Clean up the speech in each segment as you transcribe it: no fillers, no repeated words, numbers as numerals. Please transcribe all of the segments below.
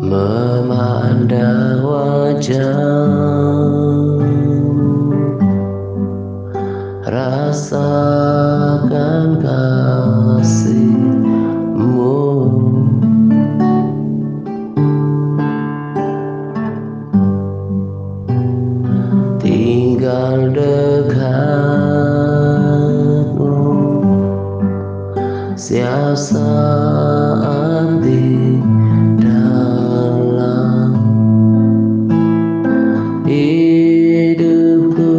memandang wajahmu, rasakan kasihmu, tinggal dekatmu, setiap saat di dalam hidupku.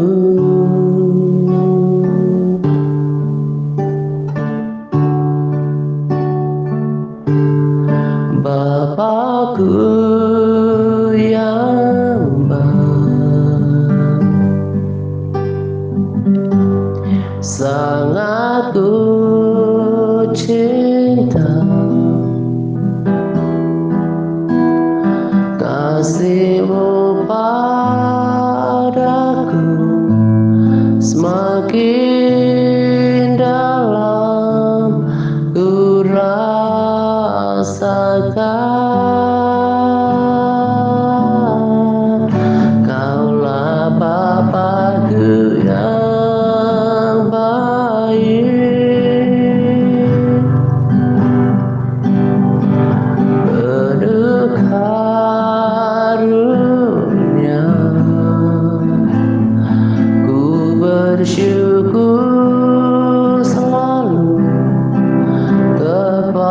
Bapakku yang baik, sangat ku cinta, kasih-Mu padaku semakin dalam ku rasakan. Kaulah Bapakku yang baik, penuh karunia. Ku bersyukur selalu kepadamu,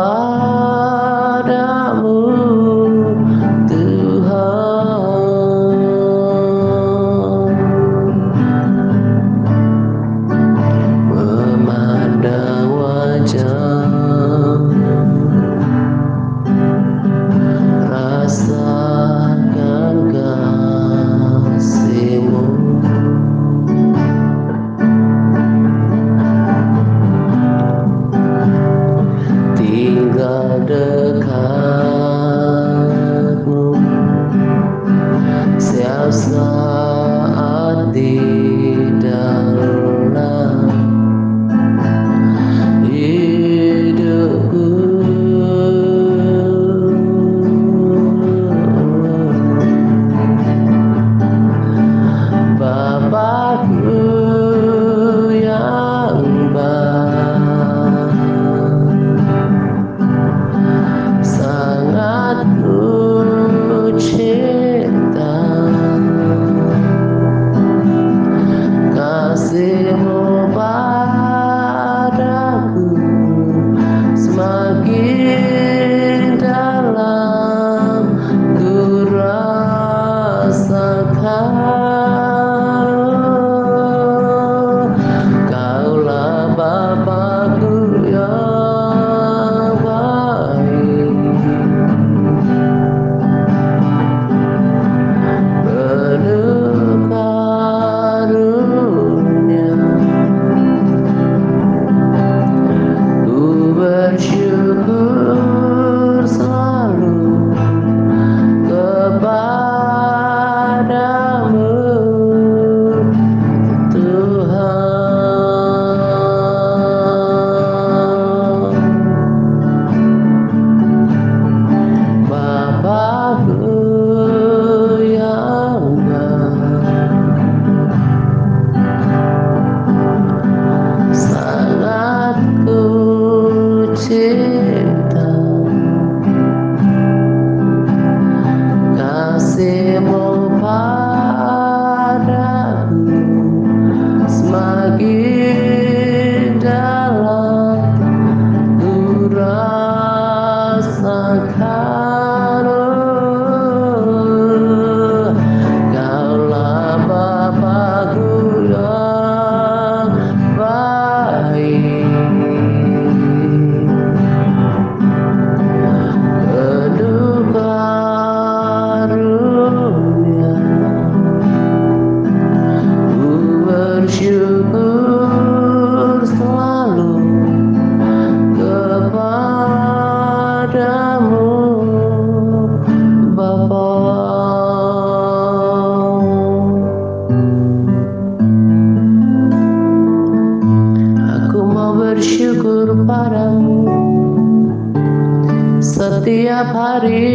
setiap hari,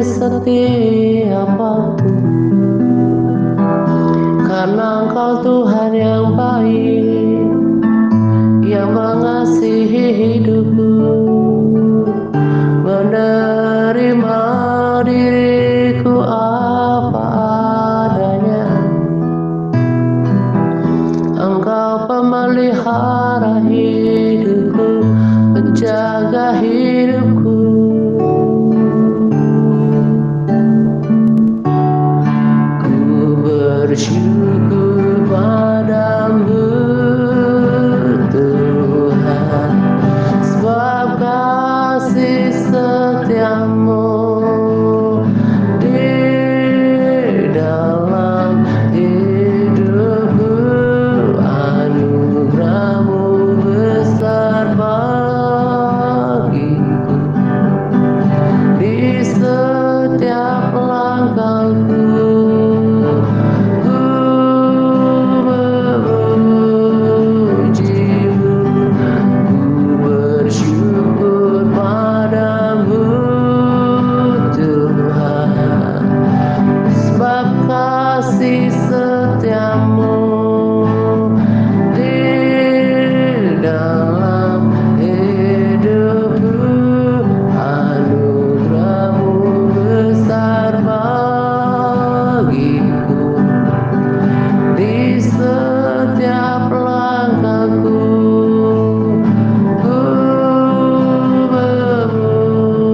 setiap waktu, karena Engkau Tuhan yang baik, yang mengasihi hidupku, menerima diriku apa adanya. Engkau pemelihara hidupku, penjaga hidupku. Ku bersyukur padamu Tuhan, sebab kasih setiamu di dalam hidupku. Anugerahmu besar bagiku, di setiap langkahku. Ku memujimu, ku bersyukur padamu Tuhan, sebab kasih setiamu di dalam hidupku. Anugerahmu besar bagiku, di setiap langkahku. Ku memujimu, ku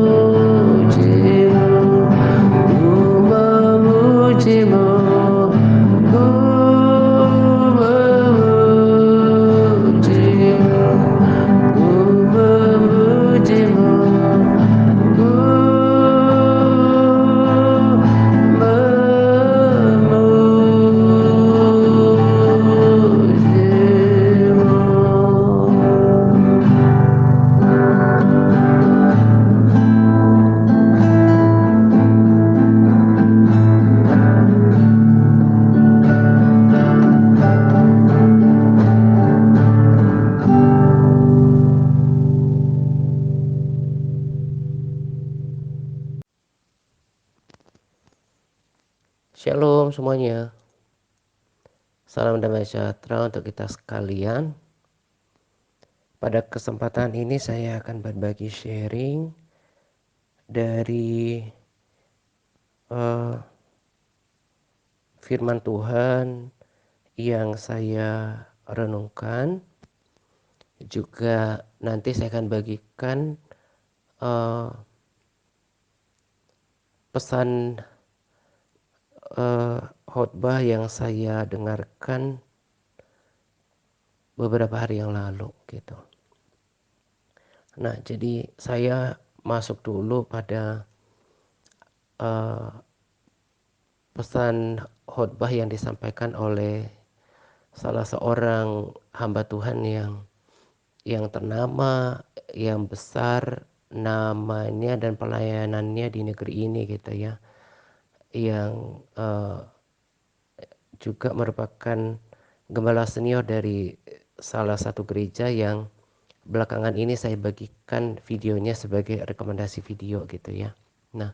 memujimu, ku memujimu, ku memujimu, ku Shalom semuanya. Salam damai sejahtera untuk kita sekalian. Pada kesempatan ini saya akan berbagi sharing dari firman Tuhan yang saya renungkan. Juga nanti saya akan bagikan pesan khotbah yang saya dengarkan beberapa hari yang lalu gitu. Nah, jadi saya masuk dulu pada pesan khotbah yang disampaikan oleh salah seorang hamba Tuhan yang ternama, yang besar namanya dan pelayanannya di negeri ini gitu ya, yang juga merupakan gembala senior dari salah satu gereja yang belakangan ini saya bagikan videonya sebagai rekomendasi video gitu ya. Nah,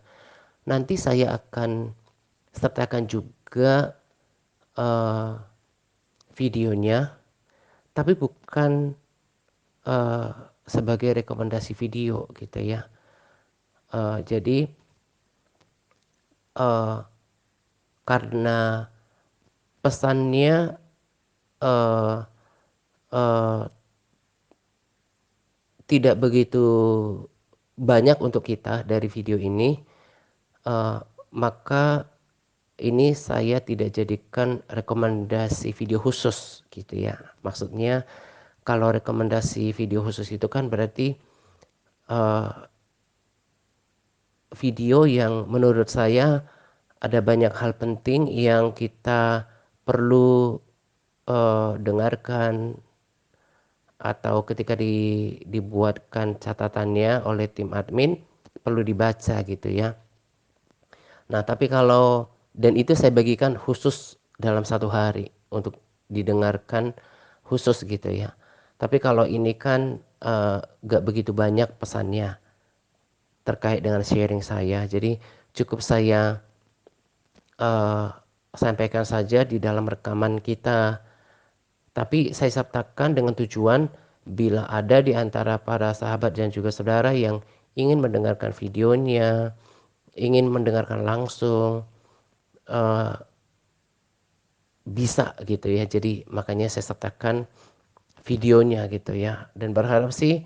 nanti saya akan sertakan juga videonya, tapi bukan sebagai rekomendasi video gitu ya. Jadi karena pesannya tidak begitu banyak untuk kita dari video ini, maka ini saya tidak jadikan rekomendasi video khusus gitu ya. Maksudnya kalau rekomendasi video khusus itu kan berarti video yang menurut saya ada banyak hal penting yang kita perlu dengarkan, atau ketika dibuatkan catatannya oleh tim admin perlu dibaca gitu ya. Nah, tapi kalau, dan itu saya bagikan khusus dalam satu hari untuk didengarkan khusus gitu ya. Tapi kalau ini kan gak begitu banyak pesannya. terkait dengan sharing saya. Jadi cukup saya eh, sampaikan saja di dalam rekaman kita. Tapi saya sertakan dengan tujuan bila ada di antara para sahabat dan juga saudara yang ingin mendengarkan videonya, ingin mendengarkan langsung, eh, bisa gitu ya. Jadi makanya saya sertakan videonya gitu ya. Dan berharap sih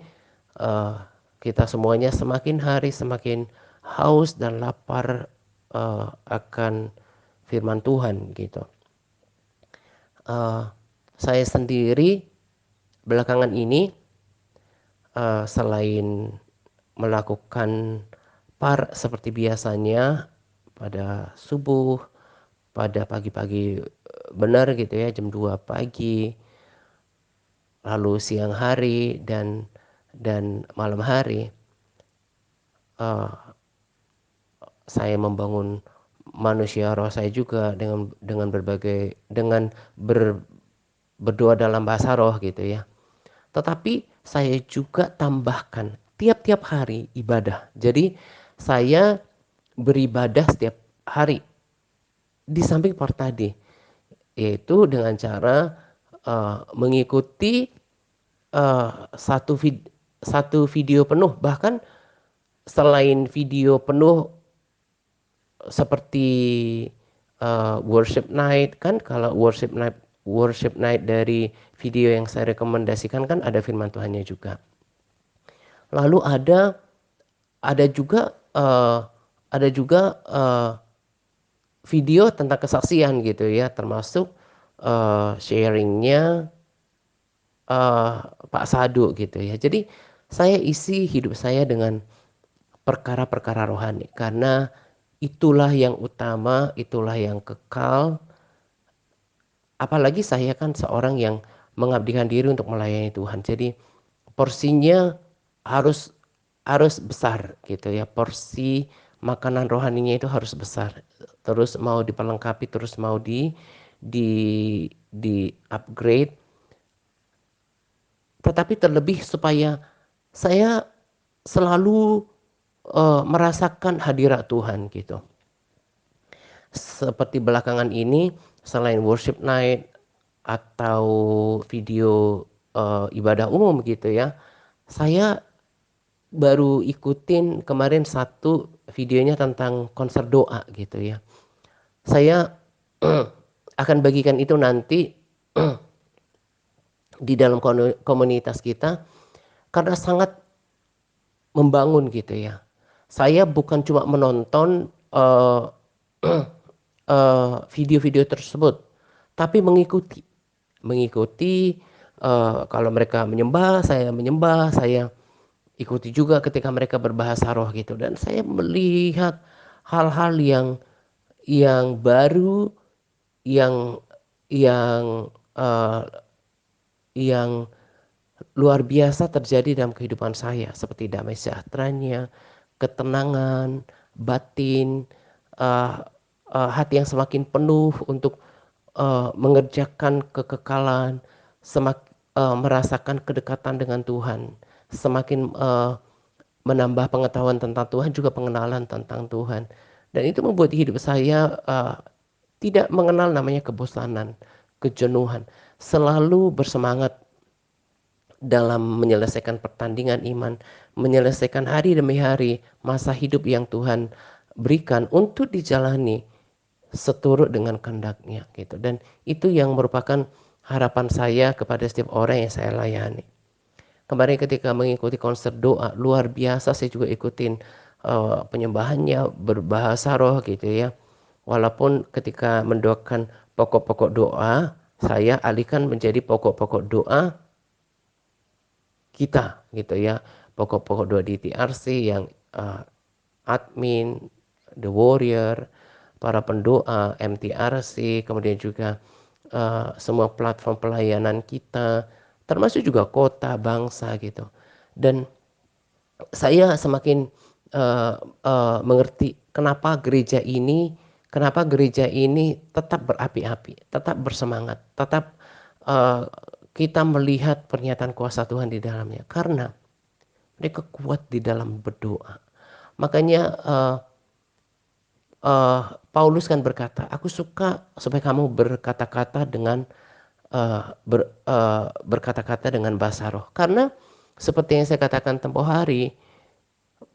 eh, kita semuanya semakin hari semakin haus dan lapar akan firman Tuhan gitu. Eh, saya sendiri belakangan ini selain melakukan seperti biasanya pada subuh, pada pagi-pagi benar gitu ya, jam 2 pagi, lalu siang hari dan malam hari, saya membangun manusia roh saya juga dengan berbagai berdoa dalam bahasa roh gitu ya. Tetapi saya juga tambahkan tiap-tiap hari ibadah. Jadi saya beribadah setiap hari di samping part tadi, yaitu dengan cara mengikuti satu video penuh, bahkan selain video penuh seperti worship night kan. Kalau worship night dari video yang saya rekomendasikan kan ada firman Tuhannya juga. Lalu ada juga video tentang kesaksian gitu ya, termasuk sharingnya Pak Sadu gitu ya. Jadi saya isi hidup saya dengan perkara-perkara rohani karena itulah yang utama, itulah yang kekal. Apalagi saya kan seorang yang mengabdikan diri untuk melayani Tuhan. Jadi porsinya harus harus besar gitu ya. Porsi makanan rohaninya itu harus besar. Terus mau diperlengkapi, terus mau di di upgrade. Tetapi terlebih supaya saya selalu merasakan hadirat Tuhan gitu. Seperti belakangan ini selain worship night atau video ibadah umum gitu ya, saya baru ikutin kemarin satu videonya tentang konser doa gitu ya. Saya akan bagikan itu nanti di dalam komunitas kita karena sangat membangun gitu ya. Saya bukan cuma menonton video-video tersebut, tapi mengikuti kalau mereka menyembah, saya ikuti juga ketika mereka berbahasa roh gitu. Dan saya melihat hal-hal yang baru, yang yang uh, yang luar biasa terjadi dalam kehidupan saya, seperti damai sejahteranya, ketenangan batin, hati yang semakin penuh untuk mengerjakan kekekalan, merasakan kedekatan dengan Tuhan, semakin menambah pengetahuan tentang Tuhan, juga pengenalan tentang Tuhan. Dan itu membuat hidup saya tidak mengenal namanya kebosanan, kejenuhan, selalu bersemangat dalam menyelesaikan pertandingan iman, menyelesaikan hari demi hari masa hidup yang Tuhan berikan untuk dijalani seturut dengan kehendak-Nya gitu. Dan itu yang merupakan harapan saya kepada setiap orang yang saya layani. Kemarin ketika mengikuti konser doa luar biasa, saya juga ikutin penyembahannya berbahasa roh gitu ya. Walaupun ketika mendoakan pokok-pokok doa, saya alihkan menjadi pokok-pokok doa kita gitu ya. Pokok-pokok doa di TRC yang admin, The Warrior, para pendoa, MTRC, kemudian juga semua platform pelayanan kita, termasuk juga kota, bangsa gitu. Dan saya semakin mengerti kenapa gereja ini tetap berapi-api, tetap bersemangat, tetap kita melihat pernyataan kuasa Tuhan di dalamnya. Karena mereka kuat di dalam berdoa. Makanya Paulus kan berkata, aku suka supaya kamu berkata-kata dengan berkata-kata dengan bahasa roh. Karena seperti yang saya katakan tempo hari,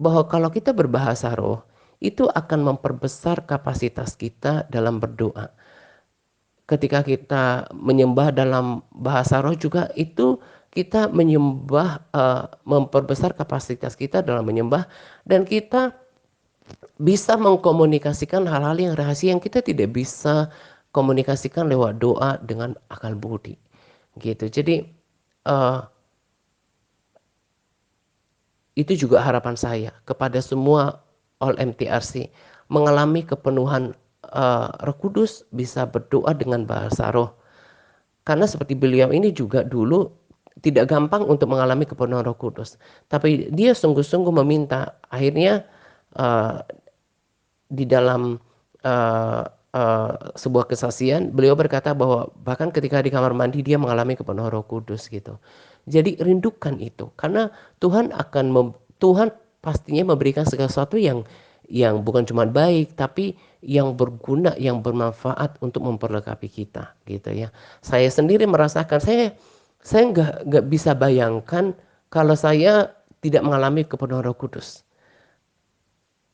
bahwa kalau kita berbahasa roh, itu akan memperbesar kapasitas kita dalam berdoa. Ketika kita menyembah dalam bahasa roh juga, itu kita menyembah, memperbesar kapasitas kita dalam menyembah, dan kita bisa mengkomunikasikan hal-hal yang rahasia yang kita tidak bisa komunikasikan lewat doa dengan akal budi, gitu. Jadi itu juga harapan saya kepada semua all MTRC mengalami kepenuhan Roh Kudus, bisa berdoa dengan bahasa roh. Karena seperti beliau ini juga dulu tidak gampang untuk mengalami kepenuhan Roh Kudus, tapi dia sungguh-sungguh meminta. Akhirnya di dalam sebuah kesaksian beliau berkata bahwa bahkan ketika di kamar mandi dia mengalami kepenuhan Roh Kudus, gitu. Jadi rindukan itu, karena Tuhan pastinya memberikan segala sesuatu yang bukan cuma baik, tapi yang berguna, yang bermanfaat untuk memperlengkapi kita, gitu ya. Saya sendiri merasakan, saya nggak bisa bayangkan kalau saya tidak mengalami kepenuhan Roh Kudus.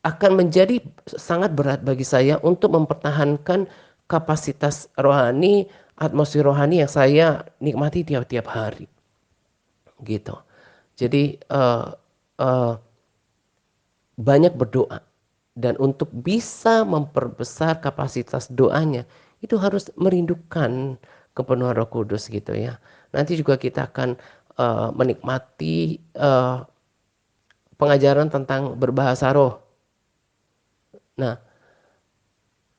Akan menjadi sangat berat bagi saya untuk mempertahankan kapasitas rohani, atmosfer rohani yang saya nikmati tiap-tiap hari, gitu. Jadi banyak berdoa, dan untuk bisa memperbesar kapasitas doanya itu harus merindukan kepenuhan Roh Kudus, gitu ya. Nanti juga kita akan menikmati pengajaran tentang berbahasa roh. Nah,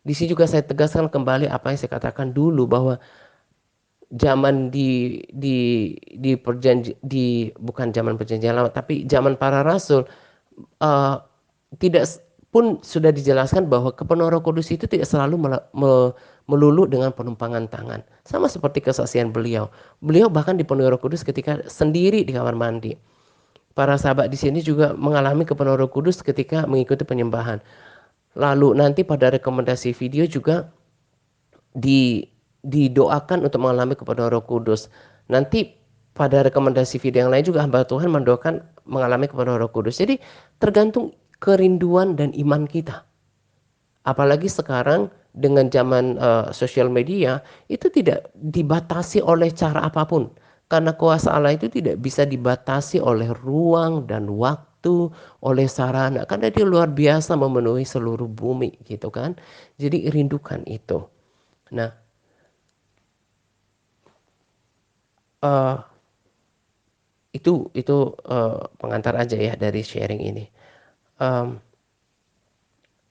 di sini juga saya tegaskan kembali apa yang saya katakan dulu, bahwa zaman di perjanji di bukan zaman perjanjian lama, tapi zaman para rasul, uh, tidak pun sudah dijelaskan bahwa kepenuhan Roh Kudus itu tidak selalu melulu dengan penumpangan tangan. Sama seperti kesaksian beliau. Beliau bahkan dipenuhi Roh Kudus ketika sendiri di kamar mandi. Para sahabat di sini juga mengalami kepenuhan Roh Kudus ketika mengikuti penyembahan. Lalu nanti pada rekomendasi video juga didoakan untuk mengalami kepenuhan Roh Kudus. Nanti pada rekomendasi video yang lain juga hamba Tuhan mendoakan mengalami kepenuhan Roh Kudus. Jadi tergantung kerinduan dan iman kita. Apalagi sekarang dengan zaman sosial media, itu tidak dibatasi oleh cara apapun. Karena kuasa Allah itu tidak bisa dibatasi oleh ruang dan waktu, oleh sarana. Karena dia luar biasa memenuhi seluruh bumi, gitu kan. Jadi rindukan itu. Nah, uh, itu pengantar aja ya dari sharing ini.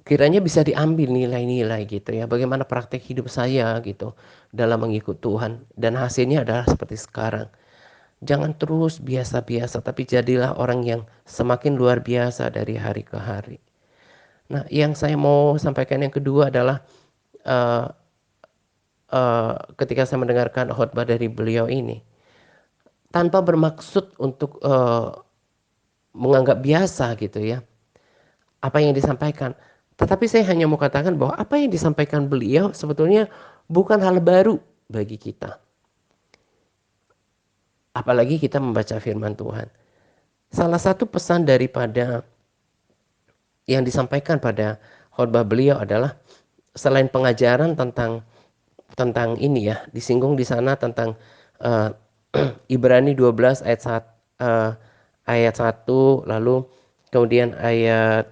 Kiranya bisa diambil nilai-nilai, gitu ya. Bagaimana praktek hidup saya, gitu, dalam mengikut Tuhan, dan hasilnya adalah seperti sekarang. Jangan terus biasa-biasa, tapi jadilah orang yang semakin luar biasa dari hari ke hari. Nah, yang saya mau sampaikan yang kedua adalah ketika saya mendengarkan khotbah dari beliau ini, tanpa bermaksud untuk menganggap biasa, gitu ya, apa yang disampaikan. Tetapi saya hanya mau katakan bahwa apa yang disampaikan beliau sebetulnya bukan hal baru bagi kita. Apalagi kita membaca firman Tuhan. Salah satu pesan daripada yang disampaikan pada khotbah beliau adalah, selain pengajaran tentang ini ya, disinggung di sana tentang uh, Ibrani 12 ayat 1, lalu kemudian ayat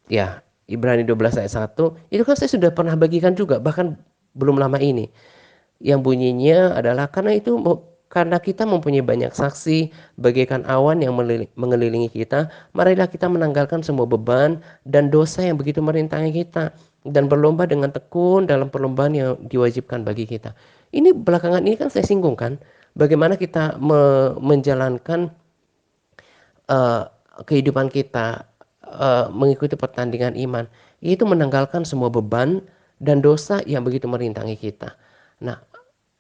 ya, Ibrani 12 ayat 1, itu kan saya sudah pernah bagikan juga, bahkan belum lama ini. Yang bunyinya adalah, karena kita mempunyai banyak saksi bagaikan awan yang mengelilingi kita, marilah kita menanggalkan semua beban dan dosa yang begitu merintangi kita, dan berlomba dengan tekun dalam perlombaan yang diwajibkan bagi kita. Ini belakangan ini kan saya singgung kan, bagaimana kita menjalankan kehidupan kita, mengikuti pertandingan iman, itu menanggalkan semua beban dan dosa yang begitu merintangi kita. Nah,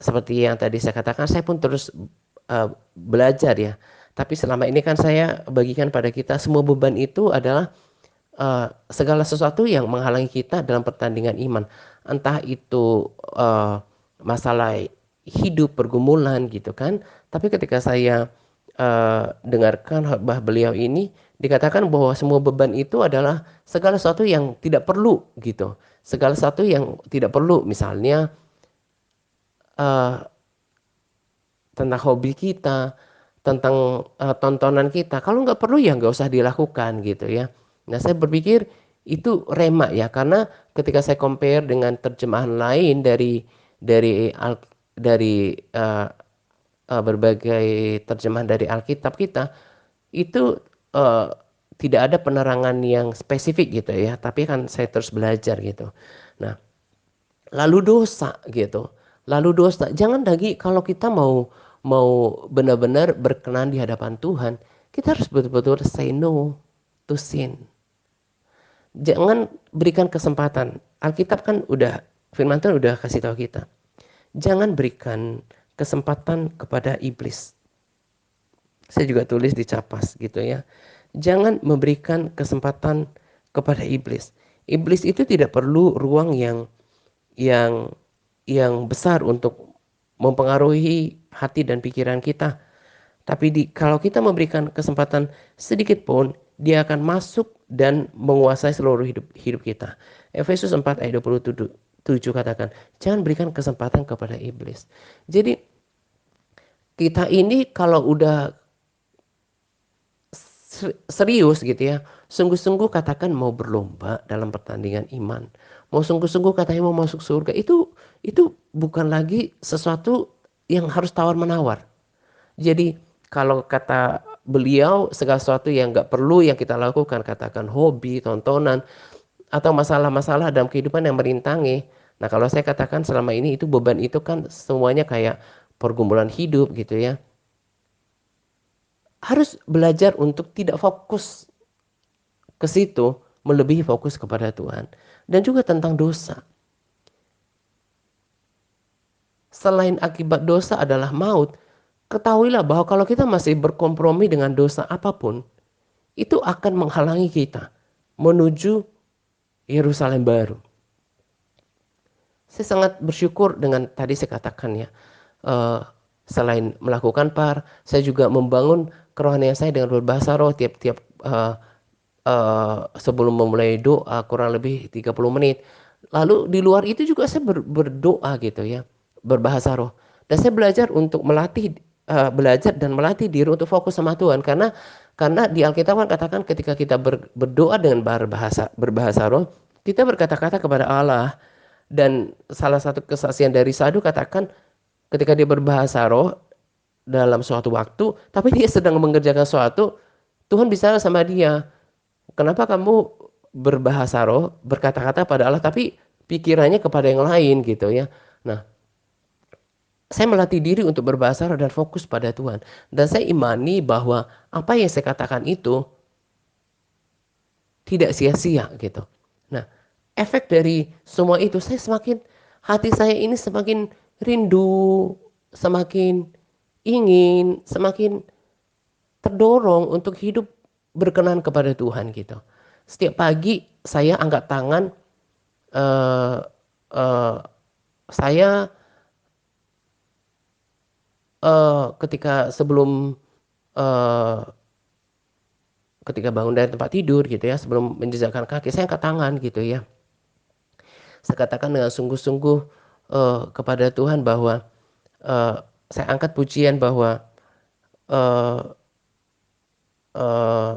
seperti yang tadi saya katakan, saya pun terus belajar ya. Tapi selama ini kan saya bagikan pada kita semua beban itu adalah segala sesuatu yang menghalangi kita dalam pertandingan iman. Entah itu masalah hidup, pergumulan gitu kan. Tapi ketika saya dengarkan khotbah beliau ini, dikatakan bahwa semua beban itu adalah segala sesuatu yang tidak perlu gitu. Segala sesuatu yang tidak perlu, misalnya eh, tentang hobi kita, tentang tontonan kita. Kalau nggak perlu ya nggak usah dilakukan gitu ya. Nah saya berpikir itu rema ya, karena ketika saya compare dengan terjemahan lain dari dari berbagai terjemahan dari Alkitab kita, itu eh, tidak ada penerangan yang spesifik gitu ya. Tapi kan saya terus belajar gitu. Nah, lalu dosa gitu. Lalu dosa. Jangan lagi kalau kita mau mau benar-benar berkenan di hadapan Tuhan, kita harus betul-betul say no to sin. Jangan berikan kesempatan. Alkitab kan udah, firman Tuhan udah kasih tahu kita. Jangan berikan kesempatan kepada iblis. Saya juga tulis di capas gitu ya. Jangan memberikan kesempatan kepada iblis. Iblis itu tidak perlu ruang yang yang besar untuk mempengaruhi hati dan pikiran kita. Tapi kalau kita memberikan kesempatan sedikit pun, dia akan masuk dan menguasai seluruh hidup hidup kita. Efesus 4 ayat 27 katakan, jangan berikan kesempatan kepada iblis. Jadi kita ini kalau udah serius gitu ya, sungguh-sungguh katakan mau berlomba dalam pertandingan iman, mau sungguh-sungguh katanya mau masuk surga, itu bukan lagi sesuatu yang harus tawar-menawar. Jadi kalau kata beliau segala sesuatu yang nggak perlu yang kita lakukan, katakan hobi, tontonan, atau masalah-masalah dalam kehidupan yang merintangi. Nah kalau saya katakan selama ini itu beban itu kan semuanya kayak pergumulan hidup gitu ya. Harus belajar untuk tidak fokus ke situ, melebihi fokus kepada Tuhan. Dan juga tentang dosa. Selain akibat dosa adalah maut, ketahuilah bahwa kalau kita masih berkompromi dengan dosa apapun, itu akan menghalangi kita menuju Yerusalem baru. Saya sangat bersyukur dengan tadi saya katakan ya, eh, selain melakukan saya juga membangun kerohanian saya dengan berbahasa roh tiap-tiap sebelum memulai doa kurang lebih 30 menit. Lalu di luar itu juga saya berdoa gitu ya, berbahasa roh. Dan saya belajar untuk belajar dan melatih diri untuk fokus sama Tuhan, karena di Alkitab kan katakan ketika kita berdoa dengan berbahasa roh, kita berkata-kata kepada Allah. Dan salah satu kesaksian dari Sadu katakan ketika dia berbahasa roh dalam suatu waktu, tapi dia sedang mengerjakan suatu, Tuhan bicara sama dia, kenapa kamu berbahasa roh, berkata-kata pada Allah, tapi pikirannya kepada yang lain gitu ya. Nah, saya melatih diri untuk berbahasa roh dan fokus pada Tuhan. Dan saya imani bahwa apa yang saya katakan itu tidak sia-sia gitu. Nah, efek dari semua itu, hati saya ini semakin rindu, semakin ingin, semakin terdorong untuk hidup berkenan kepada Tuhan gitu. Setiap pagi saya angkat tangan, eh, eh, saya ketika sebelum eh, ketika bangun dari tempat tidur gitu ya, sebelum menjejakkan kaki, saya angkat tangan gitu ya. Saya katakan dengan sungguh-sungguh kepada Tuhan bahwa eh, saya angkat pujian bahwa eh, eh,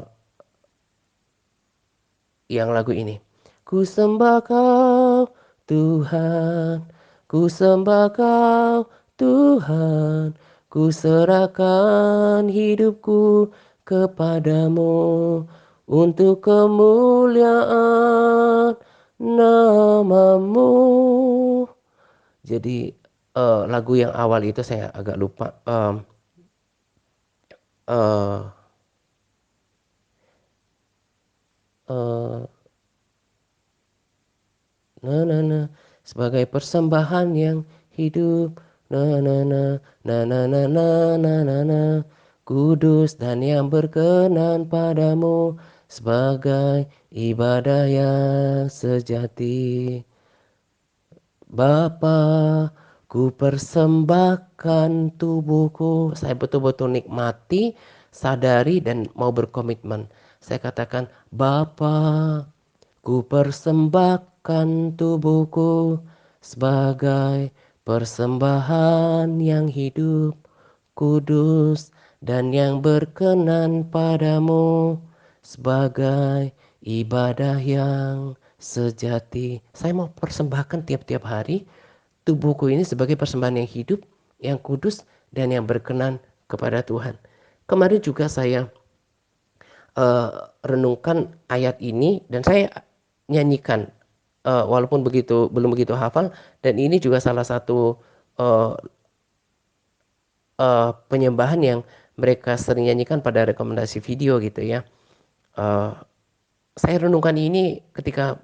yang lagu ini. Ku sembah kau Tuhan, ku sembah kau Tuhan, ku serahkan hidupku kepadamu untuk kemuliaan namamu. Jadi lagu yang awal itu saya agak lupa. Eh, eh, na na na sebagai persembahan yang hidup na na na na na na na na na na, kudus dan yang berkenan padamu sebagai ibadah yang sejati. Bapa, ku persembahkan tubuhku. Saya betul-betul nikmati, sadari, dan mau berkomitmen. Saya katakan, Bapa, ku persembahkan tubuhku sebagai persembahan yang hidup, kudus, dan yang berkenan padamu sebagai ibadah yang sejati. Saya mau persembahkan tiap-tiap hari tubuhku ini sebagai persembahan yang hidup, yang kudus, dan yang berkenan kepada Tuhan. Kemarin juga saya renungkan ayat ini dan saya nyanyikan, walaupun belum begitu hafal, dan ini juga salah satu uh, penyembahan yang mereka sering nyanyikan pada rekomendasi video gitu ya. Uh, saya renungkan ini ketika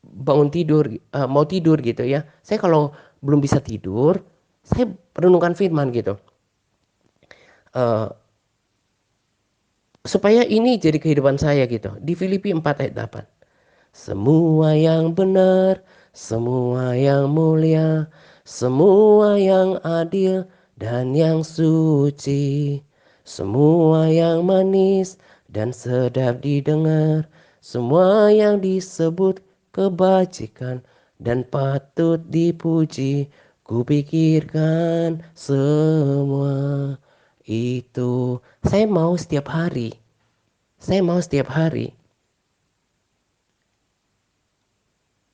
bangun tidur, mau tidur gitu ya. Saya kalau belum bisa tidur, saya renungkan firman gitu. Uh, supaya ini jadi kehidupan saya gitu. Di Filipi 4 ayat 8. Semua yang benar, semua yang mulia, semua yang adil dan yang suci, semua yang manis dan sedap didengar, semua yang disebut kebajikan dan patut dipuji, kupikirkan semua itu. Saya mau setiap hari, saya mau setiap hari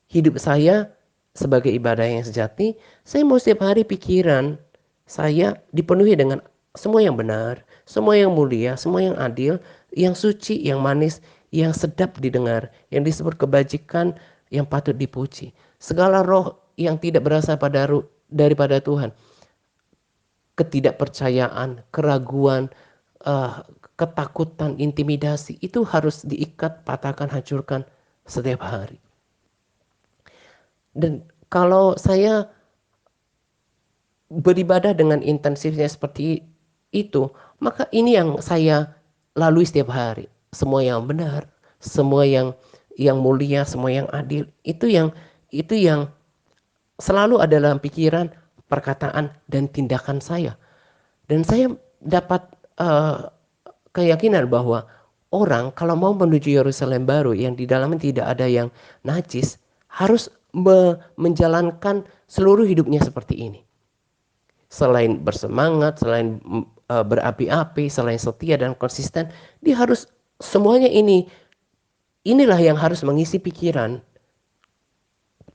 hidup saya sebagai ibadah yang sejati. Saya mau setiap hari pikiran saya dipenuhi dengan semua yang benar, semua yang mulia, semua yang adil, yang suci, yang manis, yang sedap didengar, yang disebut kebajikan, yang patut dipuji. Segala roh yang tidak berasal daripada Tuhan, ketidakpercayaan, keraguan, ketakutan, intimidasi, itu harus diikat, patahkan, hancurkan setiap hari. Dan kalau saya beribadah dengan intensifnya seperti itu, maka ini yang saya lalui setiap hari. Semua yang benar, semua yang mulia, semua yang adil, itu yang selalu ada dalam pikiran, perkataan, dan tindakan saya. Dan saya dapat uh, keyakinan bahwa orang kalau mau menuju Yerusalem baru yang di dalamnya tidak ada yang najis, harus menjalankan seluruh hidupnya seperti ini. Selain bersemangat, selain berapi-api, selain setia dan konsisten, dia harus semuanya inilah yang harus mengisi pikiran,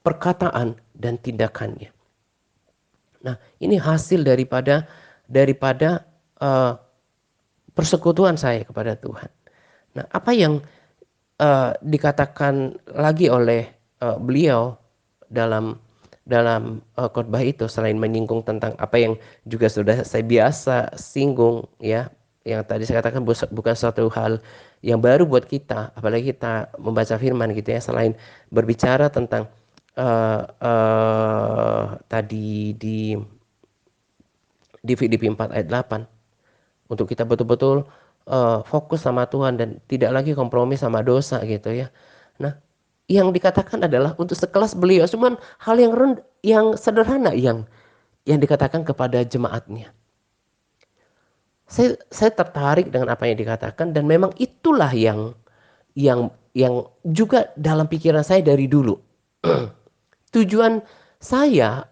perkataan, dan tindakannya. Nah, ini hasil daripada uh, persekutuan saya kepada Tuhan. Nah, apa yang dikatakan lagi oleh beliau dalam khotbah itu, selain menyinggung tentang apa yang juga sudah saya biasa singgung ya, yang tadi saya katakan bukan suatu hal yang baru buat kita, apalagi kita membaca firman gitu ya, selain berbicara tentang tadi di Filipi 4 ayat 8, untuk kita betul-betul fokus sama Tuhan dan tidak lagi kompromi sama dosa gitu ya. Nah, yang dikatakan adalah untuk sekelas beliau, cuman hal yang sederhana yang dikatakan kepada jemaatnya. Saya tertarik dengan apa yang dikatakan, dan memang itulah yang juga dalam pikiran saya dari dulu. Tujuan saya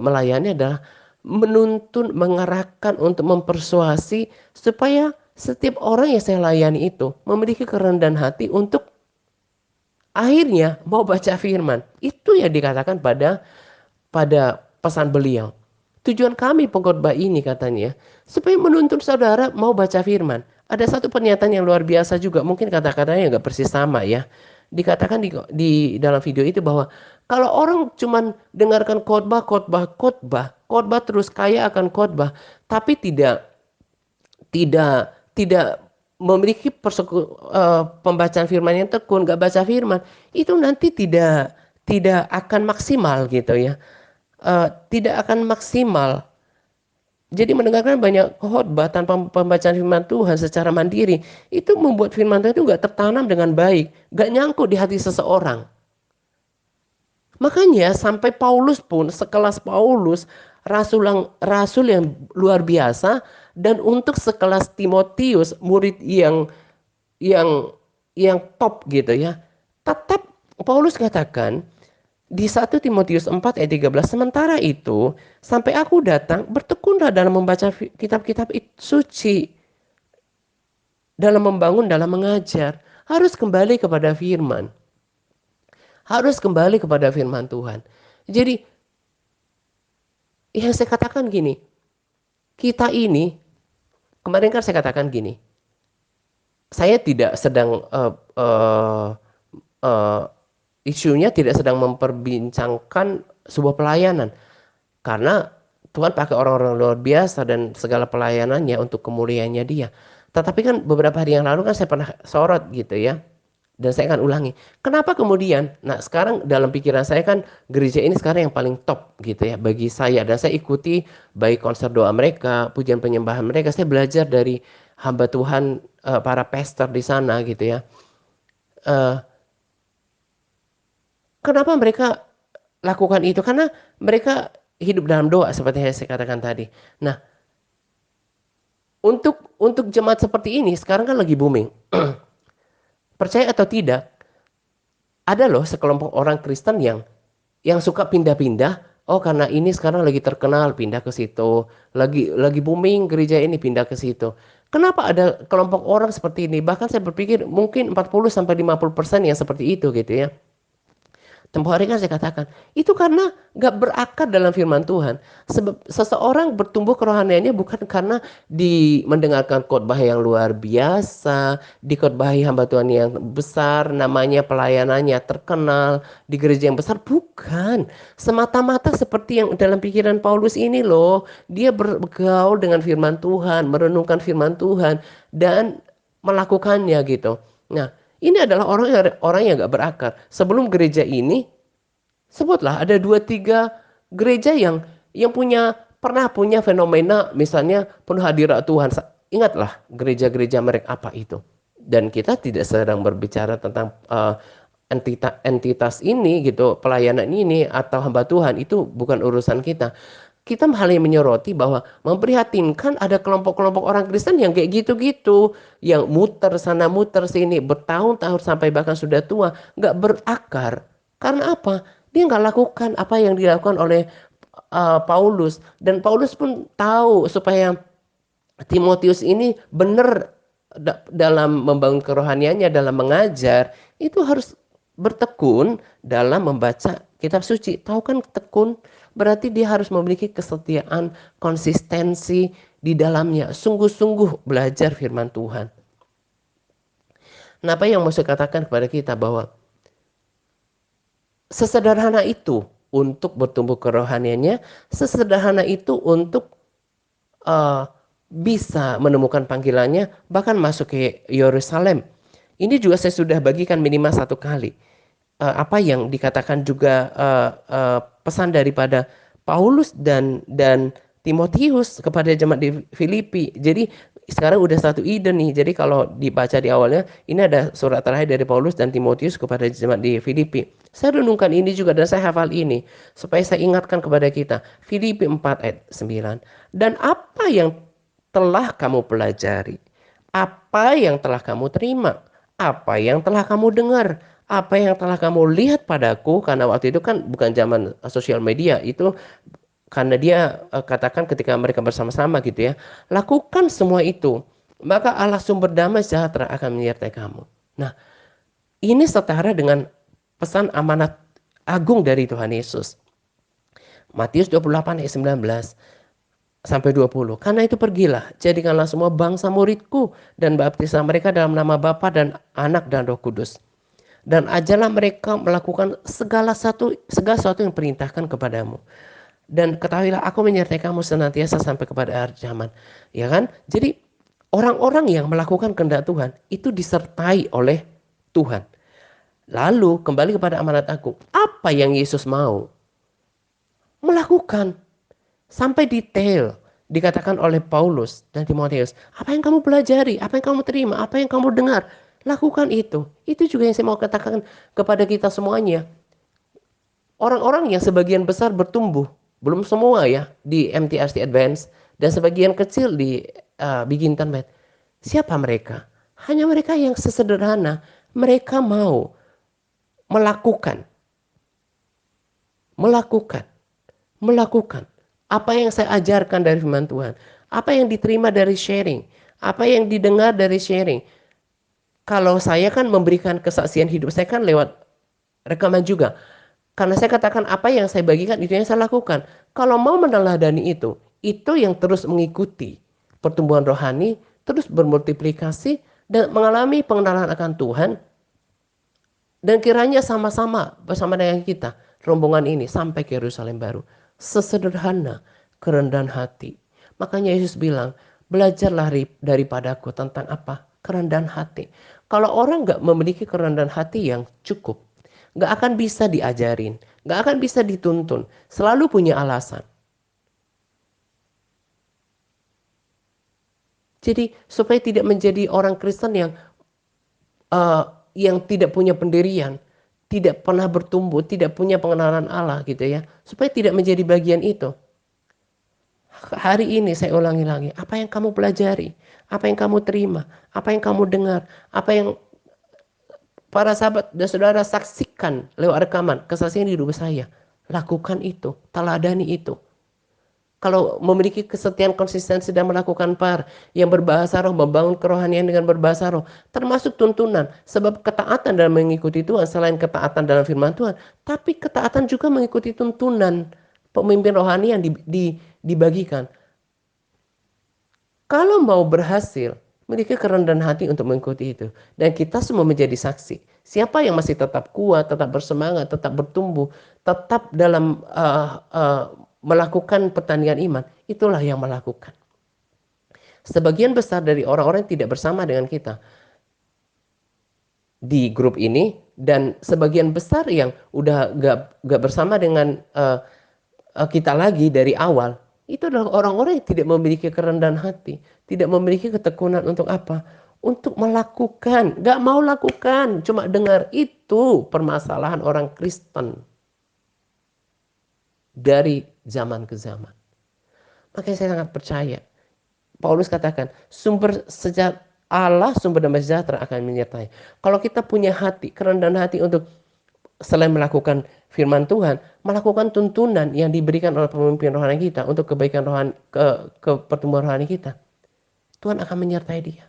melayani adalah menuntun, mengarahkan, untuk mempersuasi supaya setiap orang yang saya layani itu memiliki kerendahan hati untuk akhirnya mau baca firman. Itu yang dikatakan pada pesan beliau. Tujuan kami pengkhotbah ini katanya supaya menuntun saudara mau baca firman. Ada satu pernyataan yang luar biasa juga, mungkin kata-katanya nggak persis sama ya. Dikatakan di dalam video itu bahwa kalau orang cuman dengarkan khotbah, khotbah, khotbah, khotbah terus kaya akan khotbah, tapi tidak memiliki pembacaan firman yang tekun, nggak baca firman, itu nanti tidak akan maksimal gitu ya. tidak akan maksimal. Jadi mendengarkan banyak khotbah tanpa pembacaan firman Tuhan secara mandiri, itu membuat firman Tuhan itu nggak tertanam dengan baik, nggak nyangkut di hati seseorang. Makanya sampai Paulus pun, sekelas Paulus, rasul yang luar biasa, dan untuk sekelas Timotius, murid yang yang top gitu ya. Tetap Paulus katakan di 1 Timotius 4 ayat 13, sementara itu sampai aku datang, bertekunlah dalam membaca kitab-kitab suci, dalam membangun, dalam mengajar. Harus kembali kepada firman. Harus kembali kepada firman Tuhan. Jadi yang saya katakan gini, kita ini, kemarin kan saya katakan gini, saya tidak sedang uh, isunya tidak sedang memperbincangkan sebuah pelayanan, karena Tuhan pakai orang-orang luar biasa dan segala pelayanannya untuk kemuliaannya Dia. Tetapi kan beberapa hari yang lalu kan saya pernah sorot gitu ya. Dan saya akan ulangi. Kenapa kemudian? Nah, sekarang dalam pikiran saya kan gereja ini sekarang yang paling top gitu ya bagi saya, dan saya ikuti baik konser doa mereka, pujian penyembahan mereka. Saya belajar dari hamba Tuhan, para pastor di sana gitu ya. Eh, Kenapa mereka lakukan itu? Karena mereka hidup dalam doa seperti yang saya katakan tadi. Nah, untuk jemaat seperti ini sekarang kan lagi booming. Percaya atau tidak, ada loh sekelompok orang Kristen yang suka pindah-pindah. Oh, karena ini sekarang lagi terkenal, pindah ke situ. Lagi booming gereja ini, pindah ke situ. Kenapa ada kelompok orang seperti ini? Bahkan saya berpikir mungkin 40-50% yang seperti itu gitu ya. Tempoh hari kan saya katakan, itu karena gak berakar dalam firman Tuhan. Sebab seseorang bertumbuh kerohaniannya bukan karena mendengarkan khotbah yang luar biasa, dikhotbahi hamba Tuhan yang besar, namanya pelayanannya terkenal, di gereja yang besar. Bukan. Semata-mata seperti yang dalam pikiran Paulus ini loh. Dia bergaul dengan firman Tuhan, merenungkan firman Tuhan, dan melakukannya gitu. Nah, ini adalah orang yang gak berakar. Sebelum gereja ini, sebutlah ada 2-3 gereja yang pernah punya fenomena, misalnya penuh hadirat Tuhan. Ingatlah gereja-gereja mereka apa itu. Dan kita tidak sedang berbicara tentang entitas ini gitu, pelayanan ini atau hamba Tuhan, itu bukan urusan kita. Kita hanya menyoroti bahwa memprihatinkan ada kelompok-kelompok orang Kristen yang kayak gitu-gitu, yang muter sana muter sini bertahun-tahun sampai bahkan sudah tua, nggak berakar. Karena apa? Dia nggak lakukan apa yang dilakukan oleh Paulus, dan Paulus pun tahu supaya Timotius ini benar dalam membangun kerohaniannya, dalam mengajar, itu harus bertekun dalam membaca kitab suci. Tahu kan tekun? Berarti dia harus memiliki kesetiaan, konsistensi di dalamnya. Sungguh-sungguh belajar firman Tuhan. Nah, apa yang mau saya katakan kepada kita bahwa sesederhana itu untuk bertumbuh kerohaniannya, sesederhana itu untuk uh, bisa menemukan panggilannya, bahkan masuk ke Yerusalem. Ini juga saya sudah bagikan minimal 1 kali. Apa yang dikatakan juga pesan daripada Paulus dan Timotius kepada jemaat di Filipi. Jadi sekarang udah satu ide nih. Jadi kalau dibaca di awalnya, ini ada surat terakhir dari Paulus dan Timotius kepada jemaat di Filipi. Saya renungkan ini juga dan saya hafal ini supaya saya ingatkan kepada kita. Filipi 4 ayat 9. Dan apa yang telah kamu pelajari? Apa yang telah kamu terima? Apa yang telah kamu dengar? Apa yang telah kamu lihat padaku? Karena waktu itu kan bukan zaman sosial media, itu karena dia katakan ketika mereka bersama-sama gitu ya, lakukan semua itu, maka Allah sumber damai sejahtera akan menyertai kamu. Nah, ini setara dengan pesan amanat agung dari Tuhan Yesus. Matius 28 ayat 19 sampai 20. Karena itu pergilah, jadikanlah semua bangsa muridku dan baptislah mereka dalam nama Bapa dan Anak dan Roh Kudus. Dan ajarlah mereka melakukan segala sesuatu yang perintahkan kepadamu. Dan ketahuilah aku menyertai kamu senantiasa sampai kepada akhir zaman. Ya kan? Jadi orang-orang yang melakukan kehendak Tuhan itu disertai oleh Tuhan. Lalu kembali kepada amanat agung. Apa yang Yesus mau? Melakukan sampai detail. Dikatakan oleh Paulus dan Timotius, apa yang kamu pelajari, apa yang kamu terima, apa yang kamu dengar, lakukan itu. Itu juga yang saya mau katakan kepada kita semuanya. Orang-orang yang sebagian besar bertumbuh, belum semua ya di MTRC Advance, dan sebagian kecil di Bigintan Med. Siapa mereka? Hanya mereka yang sesederhana, mereka mau melakukan, melakukan, melakukan. Apa yang saya ajarkan dari firman Tuhan, apa yang diterima dari sharing, apa yang didengar dari sharing. Kalau saya kan memberikan kesaksian hidup saya kan lewat rekaman juga. Karena saya katakan apa yang saya bagikan itu yang saya lakukan. Kalau mau meneladani itu yang terus mengikuti pertumbuhan rohani, terus bermultiplikasi dan mengalami pengenalan akan Tuhan. Dan kiranya sama-sama bersama dengan kita rombongan ini sampai ke Yerusalem baru. Sesederhana kerendahan hati. Makanya Yesus bilang, belajarlah daripadaku tentang apa? Kerendahan hati. Kalau orang nggak memiliki kerendahan hati yang cukup, nggak akan bisa diajarin, nggak akan bisa dituntun, selalu punya alasan. Jadi supaya tidak menjadi orang Kristen uh, yang tidak punya pendirian, tidak pernah bertumbuh, tidak punya pengenalan Allah gitu ya, supaya tidak menjadi bagian itu. Hari ini saya ulangi lagi, apa yang kamu pelajari, apa yang kamu terima, apa yang kamu dengar, apa yang para sahabat dan saudara saksikan lewat rekaman, kesaksian di hidup saya, lakukan itu, teladani itu. Kalau memiliki kesetiaan konsistensi dan melakukan yang berbahasa roh, membangun kerohanian dengan berbahasa roh, termasuk tuntunan. Sebab ketaatan dalam mengikuti Tuhan, selain ketaatan dalam firman Tuhan, tapi ketaatan juga mengikuti tuntunan pemimpin rohani yang dibagikan. Kalau mau berhasil, memiliki kerendahan hati untuk mengikuti itu. Dan kita semua menjadi saksi. Siapa yang masih tetap kuat, tetap bersemangat, tetap bertumbuh, tetap dalam melakukan pertandingan iman, itulah yang melakukan. Sebagian besar dari orang-orang yang tidak bersama dengan kita di grup ini, dan sebagian besar yang udah gak bersama dengan kita lagi dari awal, itu adalah orang-orang yang tidak memiliki kerendahan hati, tidak memiliki ketekunan untuk apa? Untuk melakukan, gak mau lakukan, cuma dengar. Itu permasalahan orang Kristen dari zaman ke zaman. Makanya saya sangat percaya. Paulus katakan, sumber sejahtera Allah, sumber damai sejahtera akan menyertai. Kalau kita punya hati, kerendahan hati untuk selain melakukan firman Tuhan, melakukan tuntunan yang diberikan oleh pemimpin rohani kita untuk kebaikan rohani, ke pertumbuhan rohani kita, Tuhan akan menyertai dia.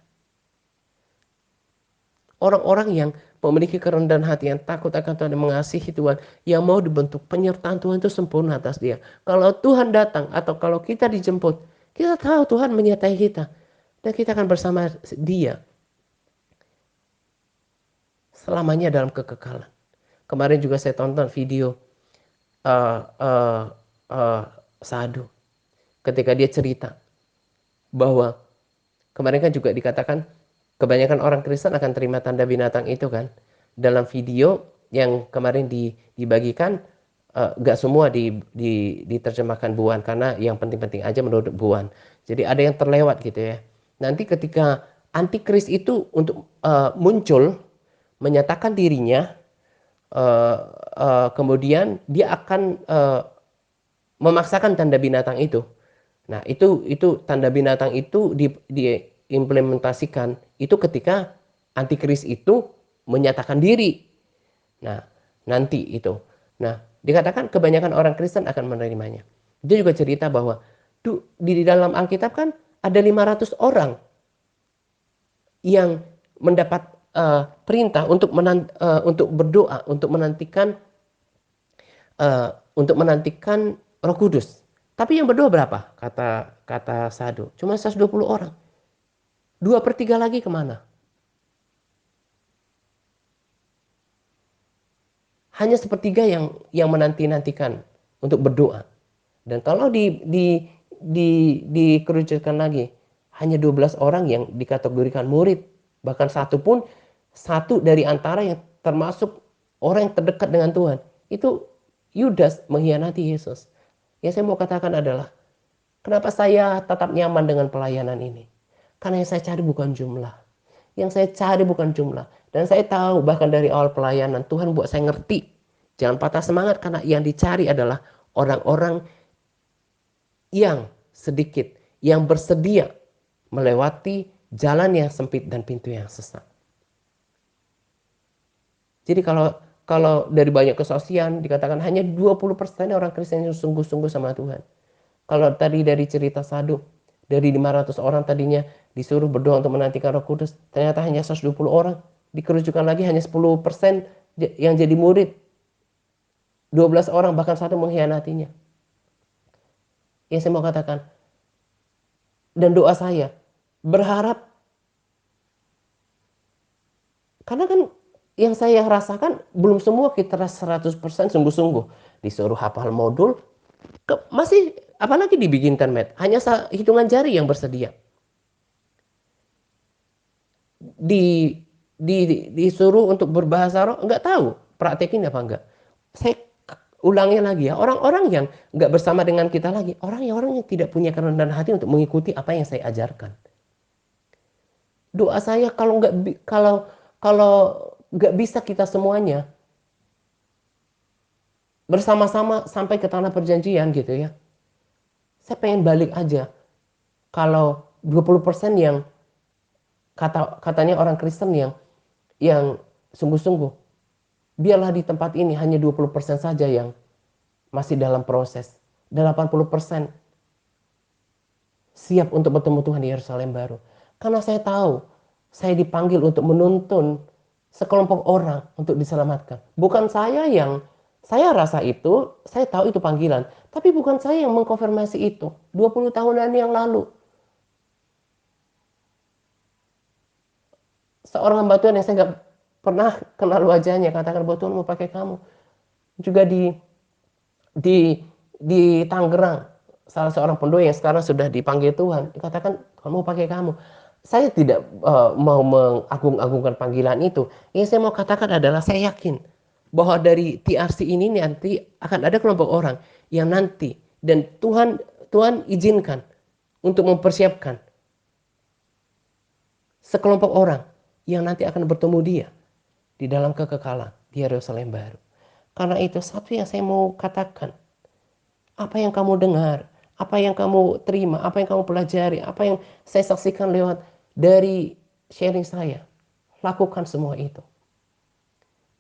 Orang-orang yang memiliki kerendahan hati, yang takut akan Tuhan, yang mengasihi Tuhan, yang mau dibentuk, penyertaan Tuhan itu sempurna atas dia. Kalau Tuhan datang atau kalau kita dijemput, kita tahu Tuhan menyertai kita. Dan kita akan bersama dia selamanya dalam kekekalan. Kemarin juga saya tonton video uh, uh, uh, Sadu ketika dia cerita bahwa kemarin kan juga dikatakan kebanyakan orang Kristen akan terima tanda binatang itu kan. Dalam video yang kemarin dibagikan, gak semua diterjemahkan Buan, karena yang penting-penting aja menurut Buan. Jadi ada yang terlewat gitu ya. Nanti ketika antikris itu untuk muncul, menyatakan dirinya, kemudian dia akan memaksakan tanda binatang itu. Nah, itu tanda binatang itu diimplementasikan itu ketika antikris itu menyatakan diri. Nah, nanti itu. Nah, dikatakan kebanyakan orang Kristen akan menerimanya. Dia juga cerita bahwa di dalam Alkitab kan ada 500 orang yang mendapat perintah untuk berdoa, untuk menantikan Roh Kudus. Tapi yang berdoa berapa? Kata Sadu, cuma 120 orang. 2/3 lagi kemana? Hanya sepertiga yang menanti-nantikan untuk berdoa. Dan kalau dikerucutkan lagi, hanya 12 orang yang dikategorikan murid. Bahkan satu dari antara yang termasuk orang yang terdekat dengan Tuhan. Itu Yudas mengkhianati Yesus. Yang saya mau katakan adalah, kenapa saya tetap nyaman dengan pelayanan ini? Karena yang saya cari bukan jumlah. Yang saya cari bukan jumlah. Dan saya tahu bahkan dari awal pelayanan, Tuhan buat saya ngerti. Jangan patah semangat, karena yang dicari adalah orang-orang yang sedikit, yang bersedia melewati jalan yang sempit dan pintu yang sesak. Jadi kalau dari banyak kesaksian dikatakan hanya 20% orang Kristen yang sungguh-sungguh sama Tuhan. Kalau tadi dari cerita Saduk, dari 500 orang tadinya disuruh berdoa untuk menantikan Roh Kudus, ternyata hanya 120 orang. Dikerucutkan lagi hanya 10% yang jadi murid. 12 orang bahkan satu mengkhianatinya. Yang saya mau katakan, dan doa saya berharap, karena kan yang saya rasakan belum semua kita 100% sungguh-sungguh. Disuruh hafal modul, masih apalagi dibikinkan Matt, hanya hitungan jari yang bersedia. Disuruh untuk berbahasa roh, nggak tahu praktekin apa enggak. Saya ulangi lagi ya, orang-orang yang nggak bersama dengan kita lagi, orang yang tidak punya kerendahan hati untuk mengikuti apa yang saya ajarkan. Doa saya kalau nggak bisa kita semuanya bersama-sama sampai ke tanah perjanjian gitu ya. Saya pengen balik aja. Kalau 20% yang katanya orang Kristen yang sungguh-sungguh, biarlah di tempat ini hanya 20% saja yang masih dalam proses. 80% siap untuk bertemu Tuhan di Yerusalem baru. Karena saya tahu, saya dipanggil untuk menuntun sekelompok orang untuk diselamatkan. Bukan saya rasa itu, saya tahu itu panggilan. Tapi bukan saya yang mengkonfirmasi itu. 20 tahunan yang lalu. Seorang hamba Tuhan yang saya nggak pernah kenal wajahnya, katakan bahwa Tuhan mau pakai kamu. Juga di di Tangerang, salah seorang pendoi yang sekarang sudah dipanggil Tuhan, dikatakan kamu pakai kamu. Saya tidak mau mengagung-agungkan panggilan itu. Yang saya mau katakan adalah saya yakin bahwa dari TRC ini nanti akan ada kelompok orang yang nanti, dan Tuhan izinkan untuk mempersiapkan sekelompok orang yang nanti akan bertemu dia di dalam kekekalan di Yerusalem baru. Karena itu satu yang saya mau katakan, apa yang kamu dengar, apa yang kamu terima, apa yang kamu pelajari, apa yang saya saksikan lewat dari sharing saya, lakukan semua itu.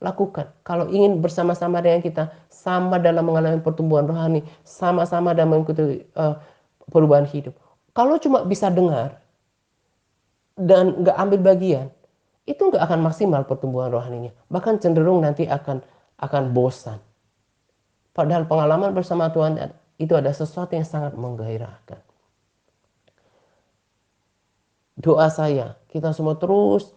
Lakukan. Kalau ingin bersama-sama dengan kita, sama dalam mengalami pertumbuhan rohani, sama-sama dalam mengikuti perubahan hidup. Kalau cuma bisa dengar dan nggak ambil bagian, itu nggak akan maksimal pertumbuhan rohaninya. Bahkan cenderung nanti akan bosan. Padahal pengalaman bersama Tuhan itu ada sesuatu yang sangat menggairahkan. Doa saya, kita semua terus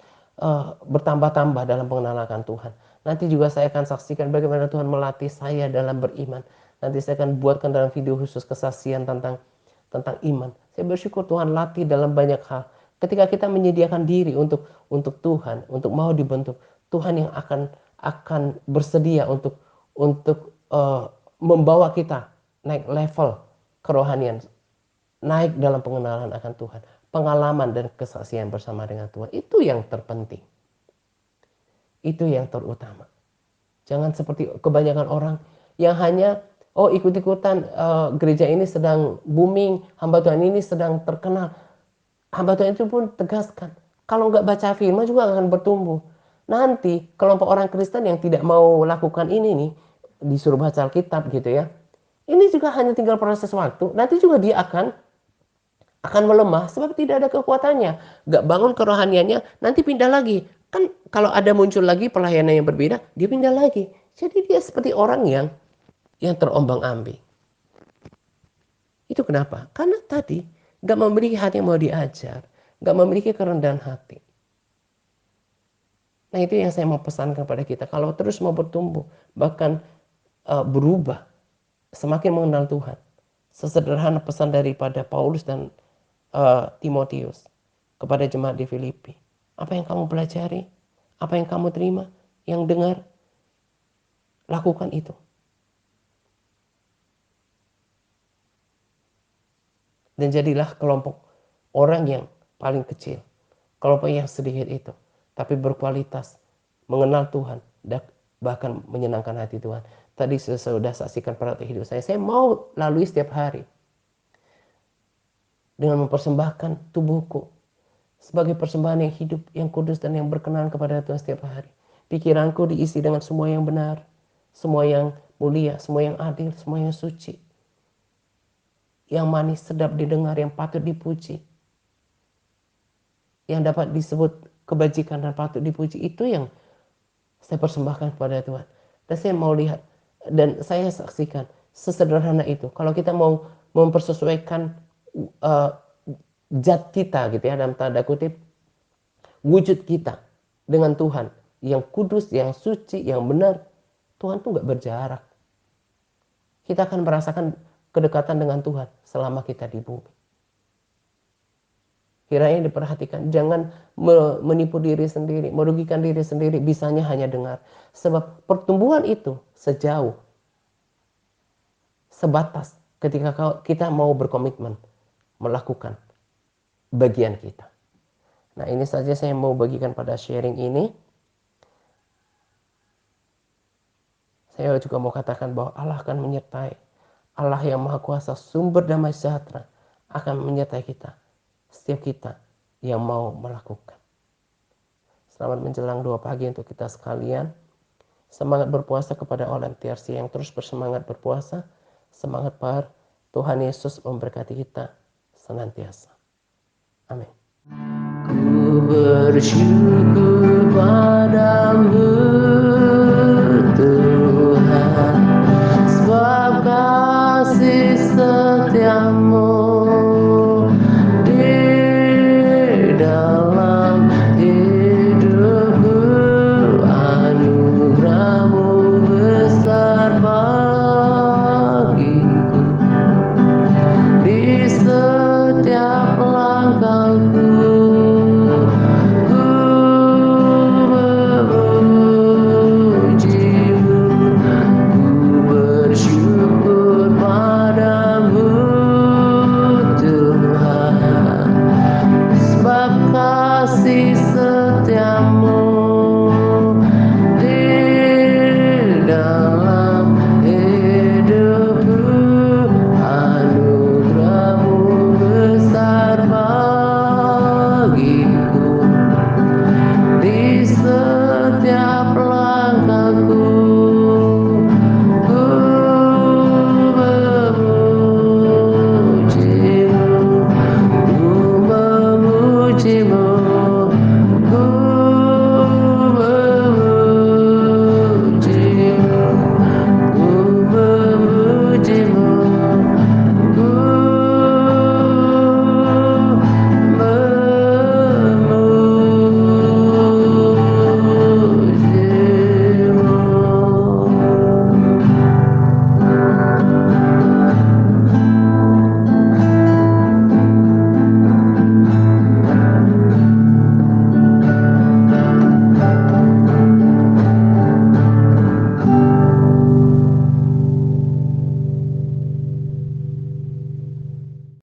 bertambah-tambah dalam pengenalan akan Tuhan. Nanti juga saya akan saksikan bagaimana Tuhan melatih saya dalam beriman. Nanti saya akan buatkan dalam video khusus kesaksian tentang iman. Saya bersyukur Tuhan latih dalam banyak hal. Ketika kita menyediakan diri untuk Tuhan, untuk mau dibentuk, Tuhan yang akan bersedia untuk membawa kita naik level kerohanian, naik dalam pengenalan akan Tuhan, pengalaman dan kesaksian bersama dengan Tuhan. Itu yang terpenting, itu yang terutama. Jangan seperti kebanyakan orang yang hanya ikut-ikutan, gereja ini sedang booming, hamba Tuhan ini sedang terkenal. Hamba Tuhan itu pun tegaskan, kalau nggak baca firman juga akan bertumbuh. Nanti kelompok orang Kristen yang tidak mau lakukan ini nih, disuruh baca Alkitab gitu ya, ini juga hanya tinggal proses waktu. Nanti juga dia akan melemah sebab tidak ada kekuatannya. Gak bangun kerohaniannya, nanti pindah lagi. Kan kalau ada muncul lagi pelayanan yang berbeda, dia pindah lagi. Jadi dia seperti orang yang terombang-ambing. Itu kenapa? Karena tadi gak memiliki hati yang mau diajar, gak memiliki kerendahan hati. Nah itu yang saya mau pesankan kepada kita. Kalau terus mau bertumbuh, bahkan berubah, semakin mengenal Tuhan. Sesederhana pesan daripada Paulus dan Timotius kepada jemaat di Filipi. Apa yang kamu pelajari, apa yang kamu terima, yang dengar, lakukan itu. Dan jadilah kelompok orang yang paling kecil, kelompok yang sedikit itu, tapi berkualitas, mengenal Tuhan, dan bahkan menyenangkan hati Tuhan. Tadi saya sudah saksikan pada hidup saya mau lalui setiap hari dengan mempersembahkan tubuhku sebagai persembahan yang hidup, yang kudus, dan yang berkenan kepada Tuhan setiap hari. Pikiranku diisi dengan semua yang benar, semua yang mulia, semua yang adil, semua yang suci, yang manis, sedap didengar, yang patut dipuji, yang dapat disebut kebajikan dan patut dipuji. Itu yang saya persembahkan kepada Tuhan. Dan saya mau lihat, dan saya saksikan sesederhana itu. Kalau kita mau mempersesuaikan zat kita gitu ya, dalam tanda kutip, wujud kita dengan Tuhan yang kudus, yang suci, yang benar, Tuhan tuh gak berjarak. Kita akan merasakan kedekatan dengan Tuhan selama kita di bumi. Kiranya diperhatikan, jangan menipu diri sendiri, merugikan diri sendiri, bisanya hanya dengar. Sebab pertumbuhan itu sejauh, sebatas ketika kita mau berkomitmen melakukan bagian kita. Nah, ini saja saya mau bagikan pada sharing ini. Saya juga mau katakan bahwa Allah akan menyertai. Allah yang Maha Kuasa, sumber damai sejahtera, akan menyertai kita, setiap kita yang mau melakukan. Selamat menjelang 2 pagi untuk kita sekalian. Semangat berpuasa kepada All MTRC yang terus bersemangat berpuasa. Semangat par, Tuhan Yesus memberkati kita senantiasa. Amin. Ku bersyukur padamu Tuhan, sebab kasih setiamu di dalam hidupku, anugerahmu besar bagiku di setiap langkahku. Kasih setiamu di dalam hidupku, anugerahmu besar bagiku di setiap langkahku. Ku memujimu, ku memujimu.